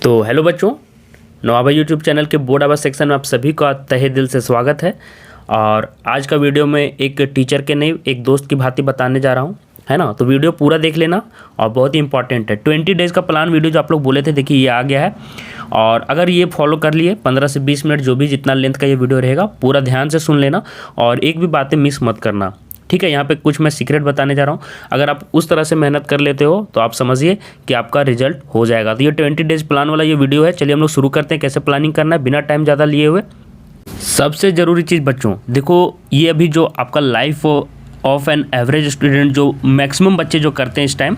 तो हेलो बच्चों, नवाबा YouTube channel के बोर्ड आवाज़ सेक्शन में आप सभी का तहे दिल से स्वागत है। और आज का वीडियो में एक टीचर के नहीं एक दोस्त की भांति बताने जा रहा हूँ, है ना। तो वीडियो पूरा देख लेना और बहुत ही इंपॉर्टेंट है। 20 डेज़ का प्लान वीडियो जो आप लोग बोले थे, देखिए ये आ गया है। और अगर ये फॉलो कर लिए 15 से 20 मिनट जो भी जितना लेंथ का ये वीडियो रहेगा, पूरा ध्यान से सुन लेना और एक भी बातें मिस मत करना, ठीक है। यहाँ पे कुछ मैं सीक्रेट बताने जा रहा हूँ। अगर आप उस तरह से मेहनत कर लेते हो तो आप समझिए कि आपका रिजल्ट हो जाएगा। तो ये 20 डेज प्लान वाला ये वीडियो है। चलिए हम लोग शुरू करते हैं कैसे प्लानिंग करना है बिना टाइम ज़्यादा लिए हुए। सबसे ज़रूरी चीज़ बच्चों, देखो ये अभी जो आपका life of an average student, जो मैक्सिमम बच्चे जो करते हैं इस टाइम,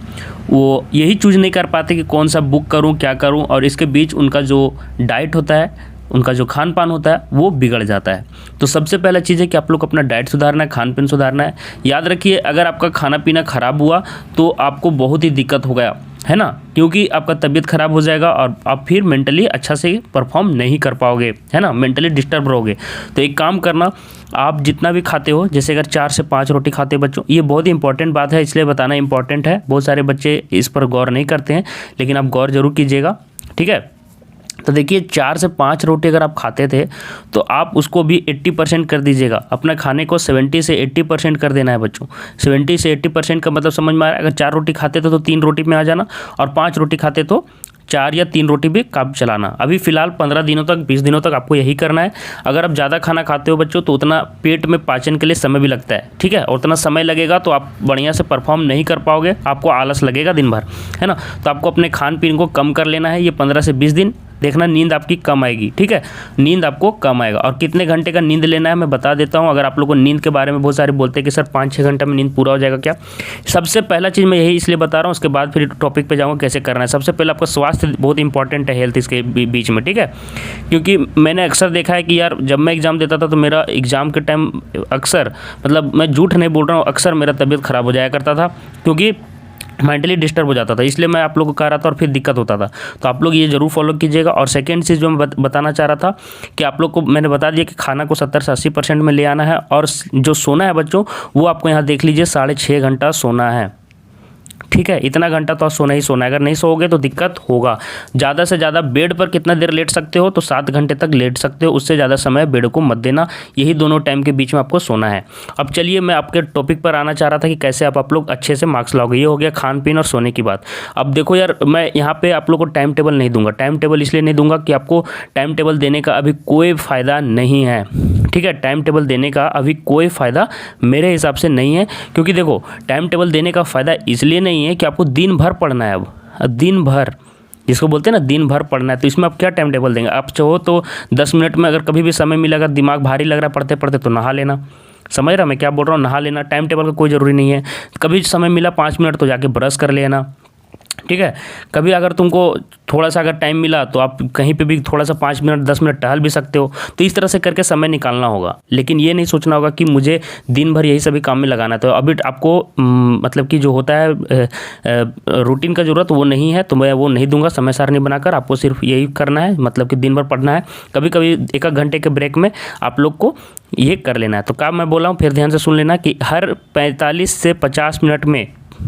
वो यही चूज़ नहीं कर पाते कि कौन सा बुक करूँ, क्या करूँ, और इसके बीच उनका जो डाइट होता है, उनका जो खान पान होता है वो बिगड़ जाता है। तो सबसे पहला चीज़ है कि आप लोग अपना डाइट सुधारना है, खान पान सुधारना है। याद रखिए, अगर आपका खाना पीना ख़राब हुआ तो आपको बहुत ही दिक्कत हो गया, है ना, क्योंकि आपका तबीयत ख़राब हो जाएगा और आप फिर मेंटली अच्छा से परफॉर्म नहीं कर पाओगे, है ना, मेंटली डिस्टर्ब रहोगे। तो एक काम करना, आप जितना भी खाते हो, जैसे अगर 4 से 5 रोटी खाते हो बच्चों, ये बहुत ही इंपॉर्टेंट बात है, इसलिए बताना इंपॉर्टेंट है। बहुत सारे बच्चे इस पर गौर नहीं करते हैं, लेकिन आप गौर जरूर कीजिएगा, ठीक है। तो देखिए 4 से 5 रोटी अगर आप खाते थे तो आप उसको भी 80% कर दीजिएगा। अपना खाने को 70 से 80% कर देना है बच्चों। 70 से 80% का मतलब समझ में आ रहा है। अगर 4 रोटी खाते थे तो 3 रोटी में आ जाना, और 5 रोटी खाते तो 4 या 3 रोटी भी काम चलाना। अभी फ़िलहाल 15 दिनों तक, 20 दिनों तक आपको यही करना है। अगर आप ज़्यादा खाना खाते हो बच्चों तो उतना पेट में पाचन के लिए समय भी लगता है, ठीक है, और उतना समय लगेगा तो आप बढ़िया से परफॉर्म नहीं कर पाओगे, आपको आलस लगेगा दिन भर, है ना। तो आपको अपने खान पीन को कम कर लेना है। ये 15 से 20 दिन देखना, नींद आपकी कम आएगी, ठीक है, नींद आपको कम आएगा। और कितने घंटे का नींद लेना है मैं बता देता हूँ। अगर आप लोगों को नींद के बारे में बहुत सारे बोलते हैं कि सर 5-6 घंटे में नींद पूरा हो जाएगा क्या, सबसे पहला चीज़ मैं यही इसलिए बता रहा हूँ, उसके बाद फिर टॉपिक पे जाऊँगा कैसे करना है। सबसे पहले आपका स्वास्थ्य बहुत इंपॉर्टेंट है, हेल्थ इसके बीच में, ठीक है। क्योंकि मैंने अक्सर देखा है कि यार जब मैं एग्ज़ाम देता था तो मेरा एग्ज़ाम के टाइम अक्सर, मतलब मैं झूठ नहीं बोल रहा हूँ, अक्सर मेरा तबीयत ख़राब हो जाया करता था, क्योंकि मेंटली डिस्टर्ब हो जाता था। इसलिए मैं आप लोगों को कह रहा था और फिर दिक्कत होता था। तो आप लोग ये ज़रूर फॉलो कीजिएगा। और सेकेंड चीज़ जो मैं बताना चाह रहा था कि आप लोग को मैंने बता दिया कि खाना को 70 से 80% में ले आना है। और जो सोना है बच्चों, वो आपको यहाँ देख लीजिए 6.5 घंटा सोना है, ठीक है। इतना घंटा तो आप सोना ही सोना है। अगर नहीं सोओगे तो दिक्कत होगा। ज़्यादा से ज़्यादा बेड पर कितना देर लेट सकते हो, तो 7 घंटे तक लेट सकते हो, उससे ज़्यादा समय बेड को मत देना। यही दोनों टाइम के बीच में आपको सोना है। अब चलिए मैं आपके टॉपिक पर आना चाह रहा था कि कैसे आप लोग अच्छे से मार्क्स लाओगे। ये हो गया खान पीन और सोने की बात। अब देखो यार, मैं यहाँ पर आप लोग को टाइम टेबल नहीं दूंगा। टाइम टेबल इसलिए नहीं दूंगा कि आपको टाइम टेबल देने का अभी कोई फ़ायदा नहीं है, ठीक है। टाइम टेबल देने का अभी कोई फ़ायदा मेरे हिसाब से नहीं है, क्योंकि देखो टाइम टेबल देने का फ़ायदा इसलिए नहीं है कि आपको दिन भर पढ़ना है। अब दिन भर, जिसको बोलते हैं ना दिन भर पढ़ना है, तो इसमें आप क्या टाइम टेबल देंगे। आप चाहो तो 10 मिनट में अगर कभी भी समय मिलेगा, दिमाग भारी लग रहा है पढ़ते पढ़ते, तो नहा लेना। समझ रहा मैं क्या बोल रहा हूँ, नहा लेना। टाइम टेबल का कोई ज़रूरी नहीं है। कभी समय मिला 5 मिनट तो जाके ब्रश कर लेना, ठीक है। कभी अगर तुमको थोड़ा सा अगर टाइम मिला तो आप कहीं पे भी थोड़ा सा 5 मिनट 10 मिनट टहल भी सकते हो। तो इस तरह से करके समय निकालना होगा, लेकिन ये नहीं सोचना होगा कि मुझे दिन भर यही सभी काम में लगाना है। तो अभी आपको मतलब कि जो होता है रूटीन का ज़रूरत वो नहीं है, तो मैं वो नहीं दूंगा समय सारणी बनाकर। आपको सिर्फ यही करना है, मतलब कि दिन भर पढ़ना है। कभी कभी 1-1 घंटे के ब्रेक में आप लोग को ये कर लेना है। तो काम मैं बोला हूँ, फिर ध्यान से सुन लेना कि हर 45 से 50 मिनट में,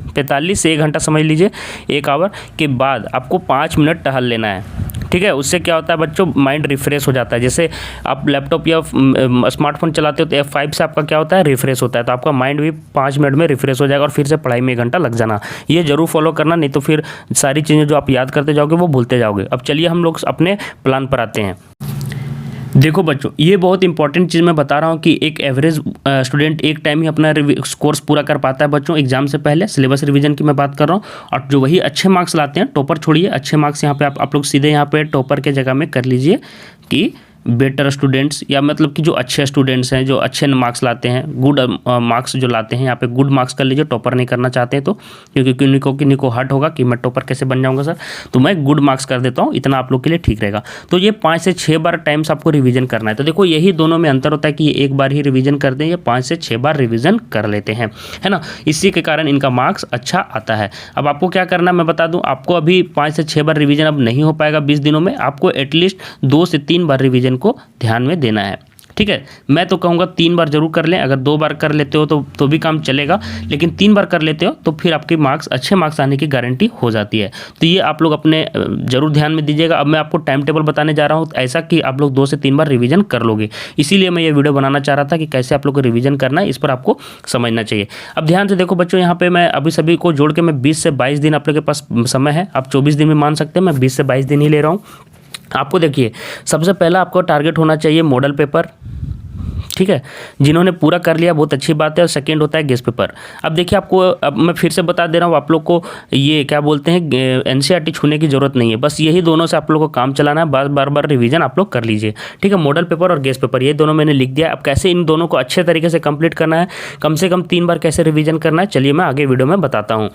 45 से 1 घंटा समझ लीजिए, 1 आवर के बाद आपको 5 मिनट टहल लेना है, ठीक है। उससे क्या होता है बच्चों, माइंड रिफ्रेश हो जाता है। जैसे आप लैपटॉप या स्मार्टफोन चलाते हो तो F5 से आपका क्या होता है, रिफ्रेश होता है। तो आपका माइंड भी 5 मिनट में रिफ्रेश हो जाएगा और फिर से पढ़ाई में 1 घंटा लग जाना। ये जरूर फॉलो करना, नहीं तो फिर सारी चीज़ें जो आप याद करते जाओगे वो भूलते जाओगे। अब चलिए हम लोग अपने प्लान पर आते हैं। देखो बच्चों, ये बहुत इंपॉर्टेंट चीज़ मैं बता रहा हूँ कि एक एवरेज स्टूडेंट एक टाइम ही अपना कोर्स पूरा कर पाता है बच्चों एग्जाम से पहले। सिलेबस रिवीजन की मैं बात कर रहा हूँ। और जो वही अच्छे मार्क्स लाते हैं, टॉपर छोड़िए, अच्छे मार्क्स यहाँ पे आप लोग सीधे यहाँ पे टॉपर के जगह में कर लीजिए कि बेटर स्टूडेंट्स, या मतलब कि जो अच्छे स्टूडेंट्स हैं, जो अच्छे मार्क्स लाते हैं, गुड मार्क्स जो लाते हैं, यहाँ पे गुड मार्क्स कर लीजिए। टॉपर नहीं करना चाहते हैं तो, क्योंकि किन्हीं को हर्ट होगा कि मैं टॉपर कैसे बन जाऊंगा सर, तो मैं गुड मार्क्स कर देता हूँ, इतना आप लोग के लिए ठीक रहेगा। तो ये 5 से 6 बार टाइम्स आपको रिवीजन करना है। तो देखो यही दोनों में अंतर होता है कि ये 1 बार ही रिवीजन करते हैं, ये 5 से 6 बार रिवीजन कर लेते हैं, है ना। इसी के कारण इनका मार्क्स अच्छा आता है। अब आपको क्या करना है मैं बता दूँ, आपको अभी 5 से 6 बार रिवीजन अब नहीं हो पाएगा 20 दिनों में। आपको एटलीस्ट 2 से 3 बार रिवीजन को ध्यान में देना है, ठीक है। मैं तो कहूँगा 3 बार जरूर कर लें। अगर 2 बार कर लेते हो तो भी काम चलेगा, लेकिन 3 बार कर लेते हो तो फिर आपके मार्क्स अच्छे मार्क्स आने की गारंटी हो जाती है। तो ये आप लोग अपने जरूर ध्यान में दीजिएगा। अब मैं आपको टाइम टेबल बताने जा रहा हूँ ऐसा कि आप लोग 2 से 3 बार रिवीजन कर लोगे। इसीलिए मैं ये वीडियो बनाना चाह रहा था कि कैसे आप लोग को रिवीजन करना है, इस पर आपको समझना चाहिए। अब ध्यान से देखो बच्चों, यहाँ पे मैं अभी सभी को जोड़ के मैं 20 से 22 दिन आप लोग के पास समय है। आप 24 दिन में मान सकते हैं, मैं 20 से 22 दिन ही ले रहा हूँ। आपको देखिए, सबसे पहला आपको टारगेट होना चाहिए मॉडल पेपर, ठीक है। जिन्होंने पूरा कर लिया बहुत अच्छी बात है। और सेकंड होता है गेस्ट पेपर। अब देखिए आपको, अब मैं फिर से बता दे रहा हूँ, आप लोग को ये क्या बोलते हैं, एनसीईआरटी छूने की जरूरत नहीं है। बस यही दोनों से आप लोग को काम चलाना है, बार बार रिवीजन आप लोग कर लीजिए, ठीक है। मॉडल पेपर और गेस्ट पेपर ये दोनों मैंने लिख दिया। अब कैसे इन दोनों को अच्छे तरीके से कंप्लीट करना है, कम से कम 3 बार कैसे रिवीजन करना है, चलिए मैं आगे वीडियो में बताता हूँ।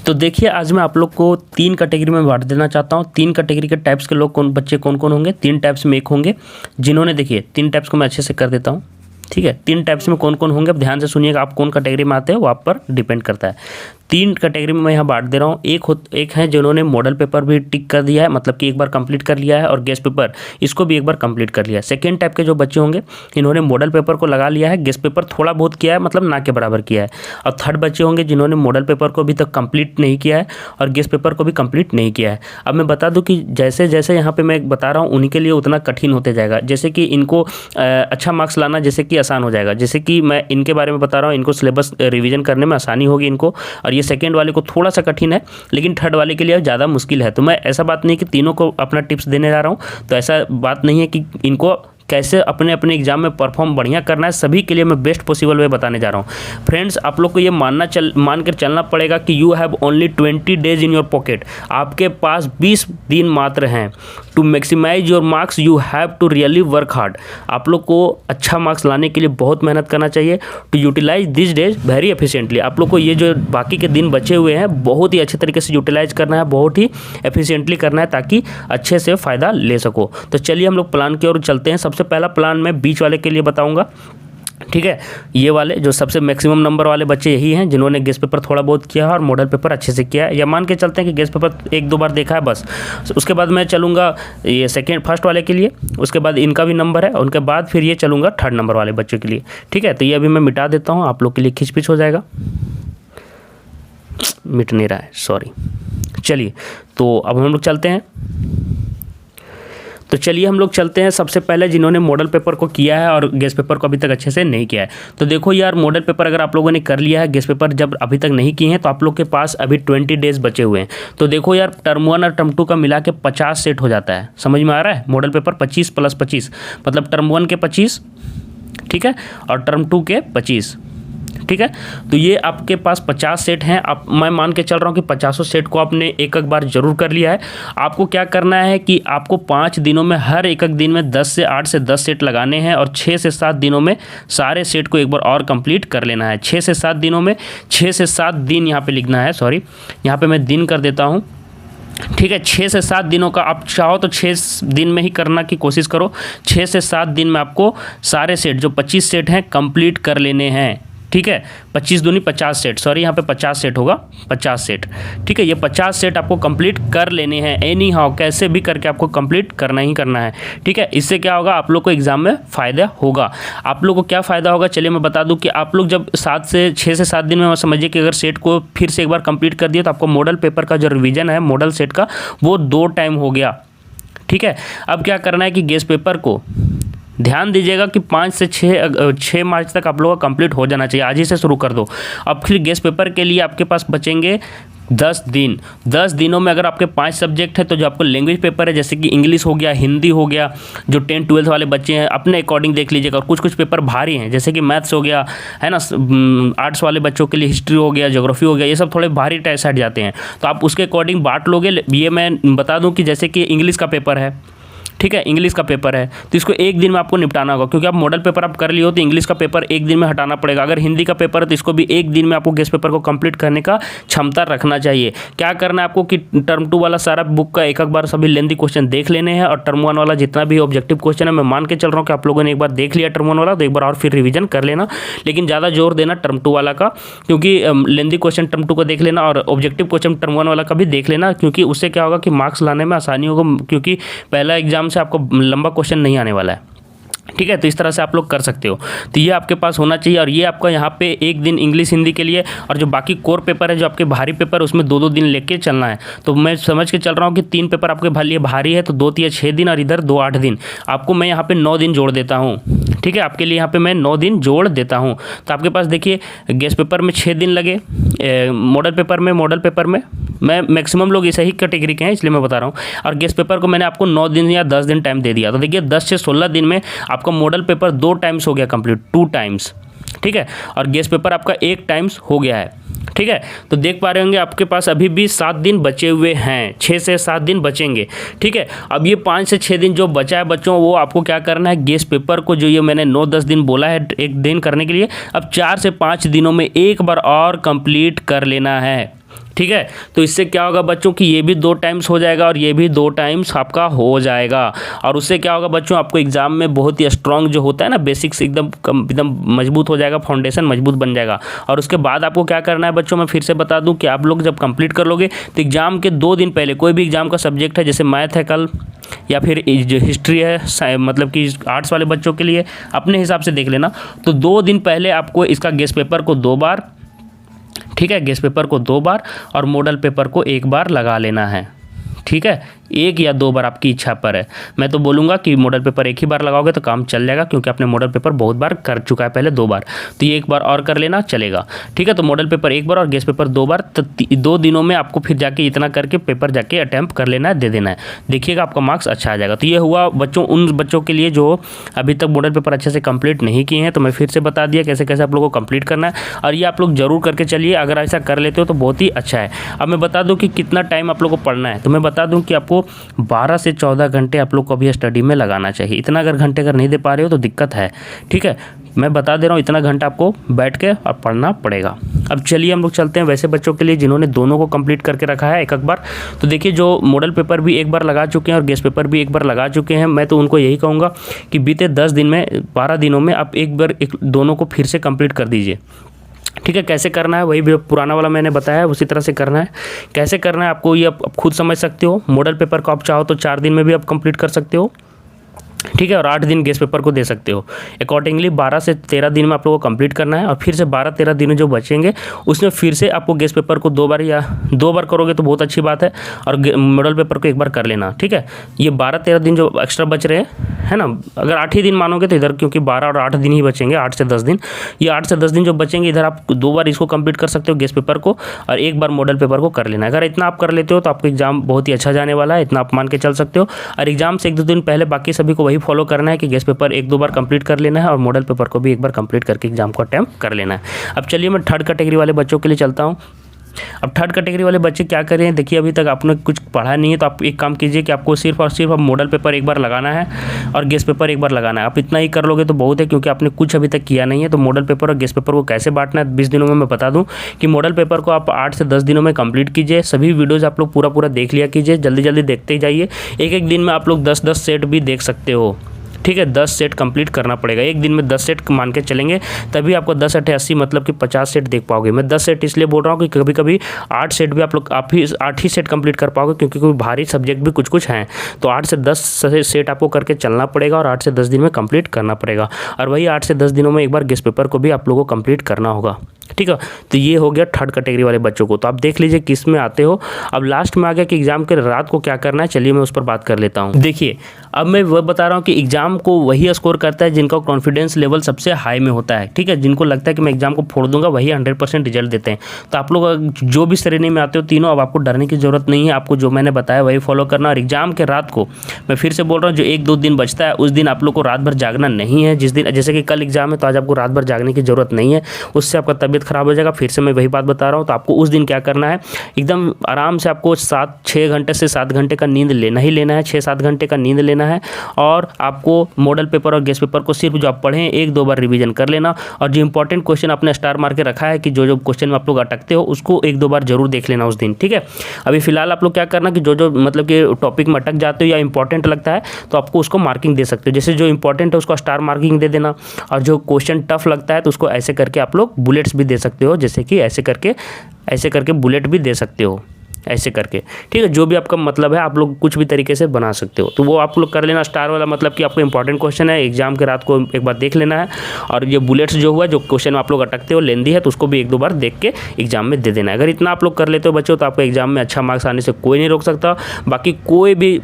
तो देखिए, आज मैं आप लोग को 3 कैटेगरी में बांट देना चाहता हूँ। 3 कैटेगरी के टाइप्स के लोग बच्चे कौन कौन होंगे। 3 टाइप्स में एक होंगे जिन्होंने, देखिए 3 टाइप्स को मैं अच्छे से कर देता हूँ, ठीक है। 3 टाइप्स में कौन कौन होंगे, अब ध्यान से सुनिएगा। आप कौन कैटेगरी में आते हैं वो आप पर डिपेंड करता है। 3 कैटेगरी में मैं यहाँ बांट दे रहा हूँ। एक है जिन्होंने मॉडल पेपर भी टिक कर दिया है, मतलब कि एक बार कंप्लीट कर लिया है, और गेस्ट पेपर इसको भी एक बार कंप्लीट कर लिया है। सेकेंड टाइप के जो बच्चे होंगे, इन्होंने मॉडल पेपर को लगा लिया है, गेस्ट पेपर थोड़ा बहुत किया है, मतलब ना के बराबर किया है। और थर्ड बच्चे होंगे जिन्होंने मॉडल पेपर को अभी तक कंप्लीट नहीं किया है और गेस्ट पेपर को भी कंप्लीट नहीं किया है। अब मैं बता दूं कि जैसे जैसे यहाँ पे मैं बता रहा हूँ उन्हीं के लिए उतना कठिन होते जाएगा। जैसे कि इनको अच्छा मार्क्स लाना जैसे कि आसान हो जाएगा। जैसे कि मैं इनके बारे में बता रहा हूँ, इनको सिलेबस रिवीजन करने में आसानी होगी इनको। और ये सेकेंड वाले को थोड़ा सा कठिन है, लेकिन थर्ड वाले के लिए ज़्यादा मुश्किल है। तो मैं ऐसा बात नहीं कि तीनों को अपना टिप्स देने जा रहा हूँ, तो ऐसा बात नहीं है कि इनको कैसे अपने अपने एग्जाम में परफॉर्म बढ़िया करना है। सभी के लिए मैं बेस्ट पॉसिबल वे बताने जा रहा हूँ। फ्रेंड्स, आप लोग को ये मान कर चलना पड़ेगा कि you have only 20 days in your pocket. आपके पास 20 दिन मात्र हैं। To maximize your marks you have to really work hard. आप लोग को अच्छा मार्क्स लाने के लिए बहुत मेहनत करना चाहिए। To utilize this days very efficiently. आप लोग को ये जो बाकी के दिन बचे हुए हैं बहुत ही अच्छे तरीके से यूटिलाइज करना है, बहुत ही एफिशिएंटली करना है, ताकि अच्छे से फ़ायदा ले सको। तो चलिए हम लोग प्लान की ओर चलते हैं। सबसे पहला प्लान मैं बीच वाले के लिए बताऊंगा, ठीक है। ये वाले जो सबसे मैक्सिमम नंबर वाले बच्चे यही हैं जिन्होंने गेस्ट पेपर थोड़ा बहुत किया है और मॉडल पेपर अच्छे से किया है, या मान के चलते हैं कि गेस्ट पेपर 1-2 बार देखा है बस। उसके बाद मैं चलूँगा ये फर्स्ट वाले के लिए, उसके बाद इनका भी नंबर है, उनके बाद फिर ये चलूँगा थर्ड नंबर वाले बच्चों के लिए, ठीक है। तो ये अभी मैं मिटा देता हूँ, आप लोग के लिए खिचपिच हो जाएगा। मिट नहीं रहा है, सॉरी। चलिए, तो अब हम लोग चलते हैं। तो चलिए हम लोग चलते हैं सबसे पहले जिन्होंने मॉडल पेपर को किया है और गेस्ट पेपर को अभी तक अच्छे से नहीं किया है। तो देखो यार, मॉडल पेपर अगर आप लोगों ने कर लिया है, गेस्ट पेपर जब अभी तक नहीं किए हैं, तो आप लोग के पास अभी 20 डेज बचे हुए हैं। तो देखो यार, टर्म 1 और टर्म 2 का मिला के 50 सेट हो जाता है। समझ में आ रहा है? मॉडल पेपर 25 + 25 मतलब टर्म 1 के 25, ठीक है, और टर्म 2 के 25, ठीक है। तो ये आपके पास 50 सेट हैं। आप, मैं मान के चल रहा हूँ कि 50 सेट को आपने एक बार जरूर कर लिया है। आपको क्या करना है कि आपको 5 दिनों में हर एक दिन में 8 से 10 सेट लगाने हैं, और 6 से 7 दिनों में सारे सेट को एक बार और कंप्लीट कर लेना है। 6 से 7 दिनों में 6 से 7 दिन यहाँ पे लिखना है, सॉरी यहाँ पे मैं दिन कर देता हूँ, ठीक है। 6 से 7 दिनों का आप चाहो तो 6 दिन में ही करना की कोशिश करो। 6 से 7 दिन में आपको सारे सेट जो 25 सेट हैं कंप्लीट कर लेने हैं, ठीक है। 25 दूनी 50 सेट, सॉरी यहाँ पे 50 सेट होगा, 50 सेट, ठीक है। ये 50 सेट आपको कंप्लीट कर लेने हैं। एनी हाउ कैसे भी करके आपको कंप्लीट करना ही करना है, ठीक है। इससे क्या होगा, आप लोग को एग्जाम में फ़ायदा होगा। आप लोग को क्या फ़ायदा होगा, चलिए मैं बता दूं कि आप लोग जब 6 से 7 दिन में समझिए कि अगर सेट को फिर से एक बार कंप्लीट कर दिया, तो आपको मॉडल पेपर का जो रिविज़न है मॉडल सेट का, वो 2 टाइम हो गया, ठीक है। अब क्या करना है कि गेस्ट पेपर को ध्यान दीजिएगा कि 5 से 6 मार्च तक आप लोगों का कंप्लीट हो जाना चाहिए। आज ही से शुरू कर दो। अब फिर गेस्ट पेपर के लिए आपके पास बचेंगे 10 दिन। 10 दिनों में अगर आपके 5 सब्जेक्ट है, तो जो आपको लैंग्वेज पेपर है जैसे कि इंग्लिश हो गया, हिंदी हो गया, जो 10-12 वाले बच्चे हैं अपने अकॉर्डिंग देख लीजिएगा। और कुछ पेपर भारी हैं जैसे कि मैथ्स हो गया, है ना, आर्ट्स वाले बच्चों के लिए हिस्ट्री हो गया, ज्योग्राफी हो गया, ये सब थोड़े भारी साइड जाते हैं, तो आप उसके अकॉर्डिंग बांट लोगे। ये मैं बता दूँ कि जैसे कि इंग्लिश का पेपर है, ठीक है, इंग्लिश का पेपर है, तो इसको एक दिन में आपको निपटाना होगा, क्योंकि आप मॉडल पेपर आप कर लिए हो तो इंग्लिश का पेपर एक दिन में हटाना पड़ेगा। अगर हिंदी का पेपर है तो इसको भी एक दिन में आपको गेस्ट पेपर को कंप्लीट करने का क्षमता रखना चाहिए। क्या करना है आपको कि टर्म 2 वाला सारा बुक का एक बार सभी लेंथी क्वेश्चन देख लेने हैं, और टर्म 1 वाला जितना भी ऑब्जेक्टिव क्वेश्चन है, मैं मान के चल रहा हूँ कि आप लोगों ने एक बार देख लिया टर्म 1 वाला, तो एक बार और फिर रिविजन कर लेना, लेकिन ज़्यादा जोर देना टर्म 2 वाला का, क्योंकि लेंथी क्वेश्चन टर्म 2 को देख लेना और ऑब्जेक्टिव क्वेश्चन टर्म 1 वाला का भी देख लेना, क्योंकि उससे क्या होगा कि मार्क्स लाने में आसानी होगा, क्योंकि पहला एग्जाम से आपको लंबा क्वेश्चन नहीं आने वाला है, ठीक है। तो इस तरह से आप लोग कर सकते हो। तो ये आपके पास होना चाहिए। और ये आपका यहाँ पे एक दिन इंग्लिश हिंदी के लिए, और जो बाकी कोर पेपर है, जो आपके भारी पेपर है, उसमें 2-2 दिन लेके चलना है। तो मैं समझ के चल रहा हूँ कि 3 पेपर आपके लिए भारी है, तो 2 या 6 दिन, और इधर 2 8 दिन। आपको मैं यहाँ पे 9 दिन जोड़ देता हूँ। ठीक है, आपके लिए यहाँ पे मैं 9 दिन जोड़ देता हूँ। तो आपके पास देखिए, गेस्ट पेपर में 6 दिन लगे, मॉडल पेपर में मैं मैक्सिमम लोग इस ही कैटेगरी के हैं, इसलिए मैं बता रहा हूँ। और गेस्ट पेपर को मैंने आपको 9 दिन या 10 दिन टाइम दे दिया। तो देखिए 10 से 16 दिन में आपका मॉडल पेपर 2 टाइम्स हो गया कंप्लीट, 2 टाइम्स। ठीक है, और गेस्ट पेपर आपका 1 टाइम्स हो गया है। ठीक है, तो देख पा रहे होंगे आपके पास अभी भी 7 दिन बचे हुए हैं, 6 से 7 दिन बचेंगे। ठीक है, अब ये 5 से 6 दिन जो बचा है बच्चों, वो आपको क्या करना है, गेस्ट पेपर को जो ये मैंने 9-10 दिन बोला है एक दिन करने के लिए, अब 4 से 5 दिनों में एक बार और कंप्लीट कर लेना है। ठीक है, तो इससे क्या होगा बच्चों कि ये भी 2 टाइम्स हो जाएगा और ये भी 2 टाइम्स आपका हो जाएगा। और उससे क्या होगा बच्चों, आपको एग्जाम में बहुत ही स्ट्रांग जो होता है ना, बेसिक्स एकदम मजबूत हो जाएगा, फाउंडेशन मजबूत बन जाएगा। और उसके बाद आपको क्या करना है बच्चों, मैं फिर से बता दूं कि आप लोग जब कंप्लीट कर लोगे तो एग्जाम के 2 दिन पहले, कोई भी एग्जाम का सब्जेक्ट है, जैसे मैथ है कल, या फिर जो हिस्ट्री है, मतलब कि आर्ट्स वाले बच्चों के लिए अपने हिसाब से देख लेना, तो 2 दिन पहले आपको इसका गेस्ट पेपर को 2 बार, ठीक है, गेस्ट पेपर को 2 बार और मॉडल पेपर को 1 बार लगा लेना है। ठीक है, 1 या 2 बार आपकी इच्छा पर है। मैं तो बोलूँगा कि मॉडल पेपर 1 ही बार लगाओगे तो काम चल जाएगा, क्योंकि आपने मॉडल पेपर बहुत बार कर चुका है पहले, 2 बार, तो ये 1 बार और कर लेना चलेगा। ठीक है, तो मॉडल पेपर 1 बार और गेस्ट पेपर 2 बार, तो 2 दिनों में आपको फिर जाके इतना करके पेपर जाके अटैम्प्ट कर लेना है, दे देना है। देखिएगा आपका मार्क्स अच्छा आ जाएगा। तो ये हुआ बच्चों उन बच्चों के लिए जो अभी तक मॉडल पेपर अच्छे से कंप्लीट नहीं किए हैं। तो मैं फिर से बता दिया कैसे कैसे आप लोगों को कंप्लीट करना है, और ये आप लोग जरूर करके चलिए। अगर ऐसा कर लेते हो तो बहुत ही अच्छा है। अब मैं बता दूँ कि कितना टाइम आप लोग को पढ़ना है। तो मैं बता दूँ कि आपको 12 से 14 घंटे आप लोग को अभी स्टडी में लगाना चाहिए। इतना अगर घंटे अगर नहीं दे पा रहे हो तो दिक्कत है। ठीक है, मैं बता दे रहा हूँ, इतना घंटा आपको बैठ के और पढ़ना पड़ेगा। अब चलिए हम लोग चलते हैं वैसे बच्चों के लिए जिन्होंने दोनों को कंप्लीट करके रखा है एक बार। तो देखिए, जो मॉडल पेपर भी 1 बार लगा चुके हैं और गेस्ट पेपर भी 1 बार लगा चुके हैं, मैं तो उनको यही कहूँगा कि बीते 10 दिन में, 12 दिनों में आप एक बार दोनों को फिर से कंप्लीट कर दीजिए। ठीक है, कैसे करना है वही भी पुराना वाला मैंने बताया है, उसी तरह से करना है। कैसे करना है आपको ये आप खुद समझ सकते हो। मॉडल पेपर को आप चाहो तो 4 दिन में भी आप कंप्लीट कर सकते हो। ठीक है, और 8 दिन गेस्ट पेपर को दे सकते हो। अकॉर्डिंगली 12 से 13 दिन में आप लोगों को कंप्लीट करना है, और फिर से 12-13 दिन जो बचेंगे उसमें फिर से आपको गेस्ट पेपर को 2 बार या 2 बार करोगे तो बहुत अच्छी बात है, और मॉडल पेपर को 1 बार कर लेना। ठीक है, ये 12-13 दिन जो एक्स्ट्रा बच रहे हैं, है ना, अगर 8 ही दिन मानोगे तो इधर, क्योंकि 12 और 8 दिन ही बचेंगे, 8 से 10 दिन, ये 8 से 10 दिन जो बचेंगे इधर आप 2 बार इसको कंप्लीट कर सकते हो गेस्ट पेपर को, और 1 बार मॉडल पेपर को कर लेना। अगर इतना आप कर लेते हो तो आपका एग्जाम बहुत ही अच्छा जाने वाला है, इतना आप मान के चल सकते हो। और एग्जाम से 1-2 दिन पहले बाकी सभी को वही फॉलो करना है कि गेस्ट पेपर 1-2 बार कंप्लीट कर लेना है, और मॉडल पेपर को भी 1 बार कंप्लीट करके एग्जाम को अटेम्प्ट कर लेना है। अब चलिए मैं थर्ड कैटेगरी वाले बच्चों के लिए चलता हूँ। अब थर्ड कैटेगरी वाले बच्चे क्या करें, देखिए अभी तक आपने कुछ पढ़ा नहीं है, तो आप एक काम कीजिए कि आपको सिर्फ और सिर्फ मॉडल पेपर 1 बार लगाना है और गेस्ट पेपर 1 बार लगाना है। आप इतना ही कर लोगे तो बहुत है, क्योंकि आपने कुछ अभी तक किया नहीं है। तो मॉडल पेपर और गेस्ट पेपर को कैसे बांटना है 20 दिनों में मैं बता दूं कि मॉडल पेपर को आप 8 से 10 दिनों में कंप्लीट कीजिए। सभी वीडियोज़ आप लोग पूरा देख लिया कीजिए, जल्दी जल्दी देखते ही जाइए। एक दिन में आप लोग 10-10 सेट भी देख सकते हो। ठीक है, 10 सेट कंप्लीट करना पड़ेगा। एक दिन में 10 सेट मान के चलेंगे, तभी आपको 10 × 80 मतलब कि 50 सेट देख पाओगे। मैं 10 सेट इसलिए बोल रहा हूँ कि कभी कभी 8 सेट भी आप 8 ही सेट कंप्लीट कर पाओगे, क्योंकि कोई भारी सब्जेक्ट भी कुछ हैं। तो 8 से 10 सेट आपको करके चलना पड़ेगा, और 8 से 10 दिन में कंप्लीट करना पड़ेगा। और वही 8 से 10 दिनों में 1 बार गेस्ट पेपर को भी आप लोगों को कंप्लीट करना होगा। ठीक है, तो ये हो गया थर्ड कैटेगरी वाले बच्चों को। तो आप देख लीजिए किस में आते हो। अब लास्ट में आ गया कि एग्जाम के रात को क्या करना है। चलिए मैं उस पर बात कर लेता हूँ। देखिए, अब मैं वह बता रहा हूँ कि एग्जाम को वही स्कोर करता है जिनका कॉन्फिडेंस लेवल सबसे हाई में होता है। ठीक है, जिनको लगता है कि मैं एग्जाम को फोड़ दूंगा, वही 100% रिजल्ट देते हैं। तो आप लोग जो भी श्रेणी में आते हो तीनों, अब आपको डरने की जरूरत नहीं है। आपको जो मैंने बताया वही फॉलो करना। और एग्जाम के रात को मैं फिर से बोल रहा हूँ, जो 1-2 दिन बचता है उस दिन आप लोग को रात भर जागना नहीं है। जिस दिन, जैसे कि कल एग्जाम है, तो आज आपको रात भर जागने की जरूरत नहीं है, उससे आपका तबीयत खराब हो जाएगा। फिर से मैं वही बात बता रहा हूँ। तो आपको उस दिन क्या करना है, एकदम आराम से आपको 6 घंटे से 7 घंटे का नींद लेना ही लेना है। 6-7 घंटे का नींद लेना है, और आपको मॉडल पेपर और गेस्ट पेपर को सिर्फ जो आप पढ़ें 1-2 बार रिवीजन कर लेना। और जो इंपॉर्टेंट क्वेश्चन आपने स्टार मार के रखा है कि जो क्वेश्चन में आप लोग अटकते हो, उसको 1-2 बार जरूर देख लेना उस दिन। ठीक है, अभी फिलहाल आप लोग क्या करना कि जो मतलब कि टॉपिक में अटक जाते हो या इंपॉर्टेंट लगता है, तो आपको उसको मार्किंग दे सकते हो। जैसे जो इंपॉर्टेंट है उसको स्टार मार्किंग दे देना, और जो क्वेश्चन टफ लगता है तो उसको ऐसे करके आप लोग बुलेट्स भी दे सकते हो। जैसे कि ऐसे करके बुलेट भी दे सकते हो। ऐसे करके, ठीक है। जो भी आपका मतलब है आप लोग कुछ भी तरीके से बना सकते हो, तो वो आप लोग कर लेना। स्टार वाला मतलब कि आपको इंपॉर्टेंट क्वेश्चन है, एग्जाम के रात को एक बार देख लेना है, और ये बुलेट्स जो हुआ, जो क्वेश्चन आप लोग अटकते हो लेंदी है, तो उसको भी 1-2 बार देख के एग्जाम में दे देना है। अगर इतना आप लोग कर लेते हो बच्चों, तो आपको एग्जाम में अच्छा मार्क्स आने से कोई नहीं रोक सकता। बाकी कोई भी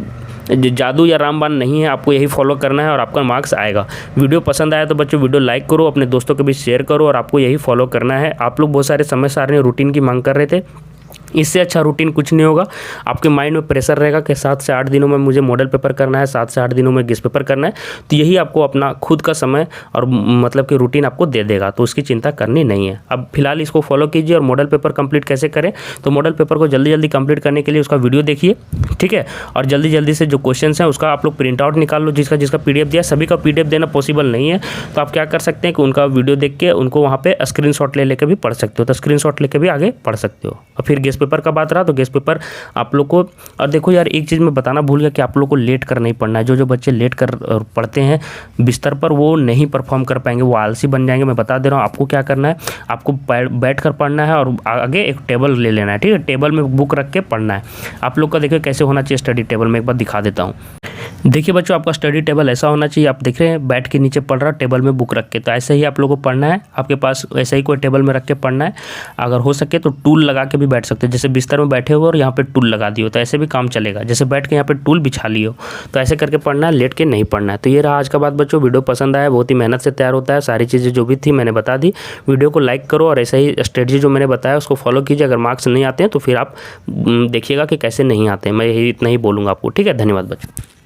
जादू या रामबाण नहीं है, आपको यही फॉलो करना है और आपका मार्क्स आएगा। वीडियो पसंद आया तो बच्चों वीडियो लाइक करो, अपने दोस्तों के बीच शेयर करो, और आपको यही फॉलो करना है। आप लोग बहुत सारे समय सारणी रूटीन की मांग कर रहे थे, इससे अच्छा रूटीन कुछ नहीं होगा। आपके माइंड में प्रेशर रहेगा कि 7 से 8 दिनों में मुझे मॉडल पेपर करना है, 7 से 8 दिनों में गेस्ट पेपर करना है, तो यही आपको अपना खुद का समय और मतलब कि रूटीन आपको दे देगा, तो उसकी चिंता करनी नहीं है। अब फिलहाल इसको फॉलो कीजिए। और मॉडल पेपर कंप्लीट कैसे करें, तो मॉडल पेपर को जल्दी जल्दी कंप्लीट करने के लिए उसका वीडियो देखिए, ठीक है। और जल्दी जल्दी से जो क्वेश्चन हैं उसका आप लोग प्रिंट आउट निकाल लो, जिसका PDF दिया। सभी का PDF देना पॉसिबल नहीं है, तो आप क्या कर सकते हैं कि उनका वीडियो देख के उनको वहाँ पे स्क्रीनशॉट ले लेकर भी पढ़ सकते हो, तो स्क्रीनशॉट लेकर भी आगे पढ़ सकते हो। और फिर गेस्ट पेपर का बात रहा, तो गेस्ट पेपर आप लोग को, और देखो यार एक चीज़ मैं बताना भूल गया कि आप लोग को लेट कर नहीं पढ़ना है। जो बच्चे लेट कर पढ़ते हैं बिस्तर पर, वो नहीं परफॉर्म कर पाएंगे, वो आलसी बन जाएंगे। मैं बता दे रहा हूँ आपको क्या करना है, आपको बैठ कर पढ़ना है, और आगे एक टेबल ले लेना है, ठीक है। टेबल में बुक रख के पढ़ना है। आप लोग का देखिए कैसे होना चाहिए स्टडी टेबल, में एक बार दिखा देता हूँ। देखिए बच्चों, आपका स्टडी टेबल ऐसा होना चाहिए, आप देख रहे हैं बैठ के नीचे पढ़ रहा, टेबल में बुक रख के, तो ऐसे ही आप लोगों को पढ़ना है। आपके पास ऐसे ही कोई टेबल में रख के पढ़ना है। अगर हो सके तो टूल लगा के भी बैठ सकते हो, जैसे बिस्तर में बैठे हो और यहाँ पे टूल लगा दियो, तो ऐसे भी काम चलेगा। जैसे बैठ के यहाँ पे टूल बिछा लियो, तो ऐसे करके पढ़ना है, लेट के नहीं पढ़ना है। तो ये रहा आज का बात बच्चों। वीडियो पसंद आया, बहुत ही मेहनत से तैयार होता है, सारी चीज़ें जो भी थी मैंने बता दी। वीडियो को लाइक करो, और ऐसे ही स्ट्रेटजी जो मैंने बताया उसको फॉलो कीजिए। अगर मार्क्स नहीं आते हैं तो फिर आप देखिएगा कि कैसे नहीं आते हैं। मैं यही इतना ही बोलूँगा आपको, ठीक है। धन्यवाद बच्चों।